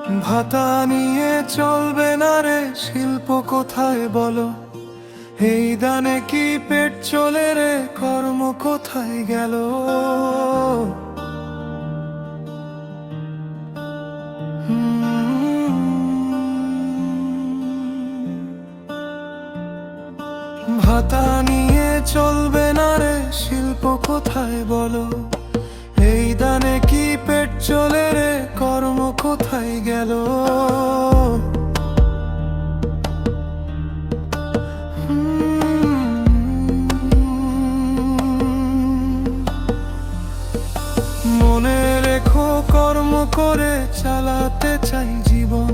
ভাতা নিয়ে চলবে না রে শিল্প কোথায় বলো, এই দানে কি পেট চলে রে, কর্ম কোথায় গেল? ভাতা নিয়ে চলবে না রে শিল্প কোথায় বলো, এই দানে কি পেট চলে রে, কর্ম কোথায় গেল? মনে রেখো কর্ম করে চালাতে চাই জীবন,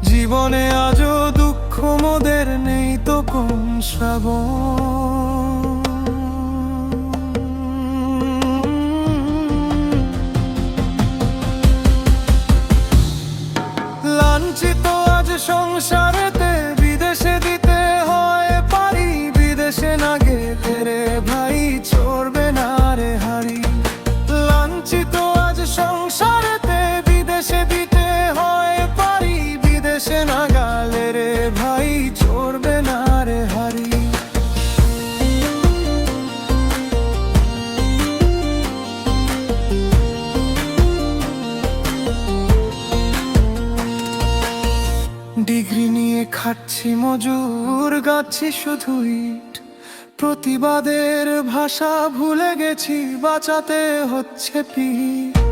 জীবনে আজও দুঃখ মোদের নেই তো কোন শ্রাবণ। লাঞ্ছিত আজ সংসারেতে বিদেশে দিতে হয় পারি, বিদেশে না গেলে রে ভাই চড়বে না রে হাড়ি। লাঞ্ছিত আজ সংসারেতে বিদেশে দিতে হয় পারি, বিদেশে না গেলে রে ভাই চড়বে না রে হাড়ি। ডিগ্রি নিয়ে খাচ্ছি মজুর, গাচ্ছি শুধু ইট, প্রতিবাদের ভাষা ভুলে গেছি, বাঁচাতে হচ্ছে পিঠ।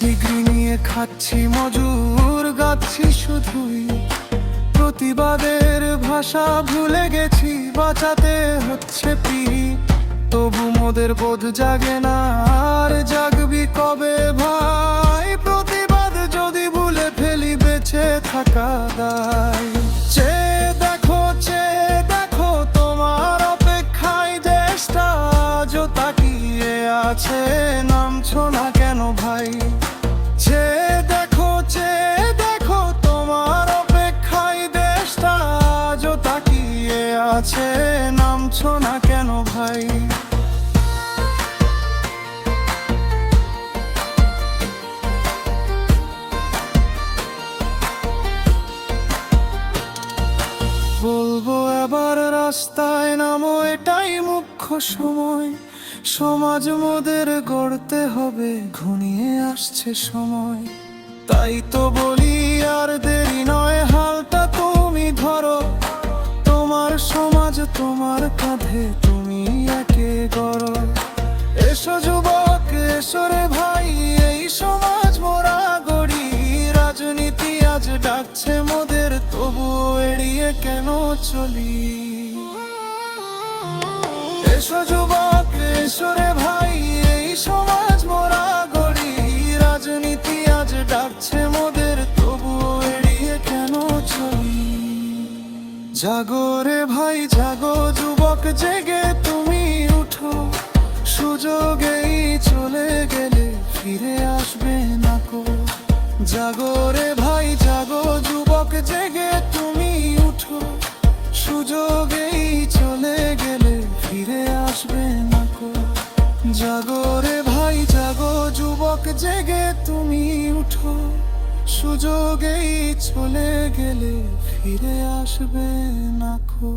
ডিগ্রি নিয়ে খাচ্ছি মজুর, গাচ্ছি শুধু ইট, প্রতিবাদের ভাষা ভুলে গেছি, বাঁচাতে হচ্ছে পিঠ। তবু মোদের বোধ জাগে না, আর জাগবি কবে ভাই, প্রতিবাদ যদি ভুলে ফেলি বেঁচে থাকা দায়। চেয়ে দেখো তোমার অপেক্ষায় দেশটা আজও তাকিয়ে আছে, নামছো না কেন ভাই? চেয়ে দেখো তোমার অপেক্ষায় দেশটা আজও তাকিয়ে আছে, নামছো না কেন ভাই? বলবো এবার রাস্তায় নামো, এটাই মুখ্য সময়, সমাজ মোদের গড়তে হবে, ঘনিয়ে আসছে সময়। তাই তো বলি আর দেরি নয়, হালটা তুমি ধরো, তোমার সমাজ তোমার কাঁধে, তুমি একে গড়ো। এসো যুবক এসো রে ভাই, এই সমাজ মোরা গড়ি, রাজনীতি আজ ডাকছে মোদের, তবু এড়িয়ে কেন চলি? এসো যুবক এসো রে ভাই, এই সমাজ মোরা গড়ি, রাজনীতি আজ ডাকছে মোদের, তবু এড়িয়ে কেন চলি? জাগো রে ভাই জাগো, যুবক জেগে তুমি উঠো, সুযোগেই চলে গেলে ফিরে আসবে না কো। জাগো রে ভাই জাগো, যুবক জেগে তুমি উঠো, সুযোগেই চলে গেলে ফিরে আসবে না কো। জাগো রে ভাই জাগো, যুবক জেগে তুমি উঠো, সুযোগেই চলে গেলে ফিরে আসবে না কো।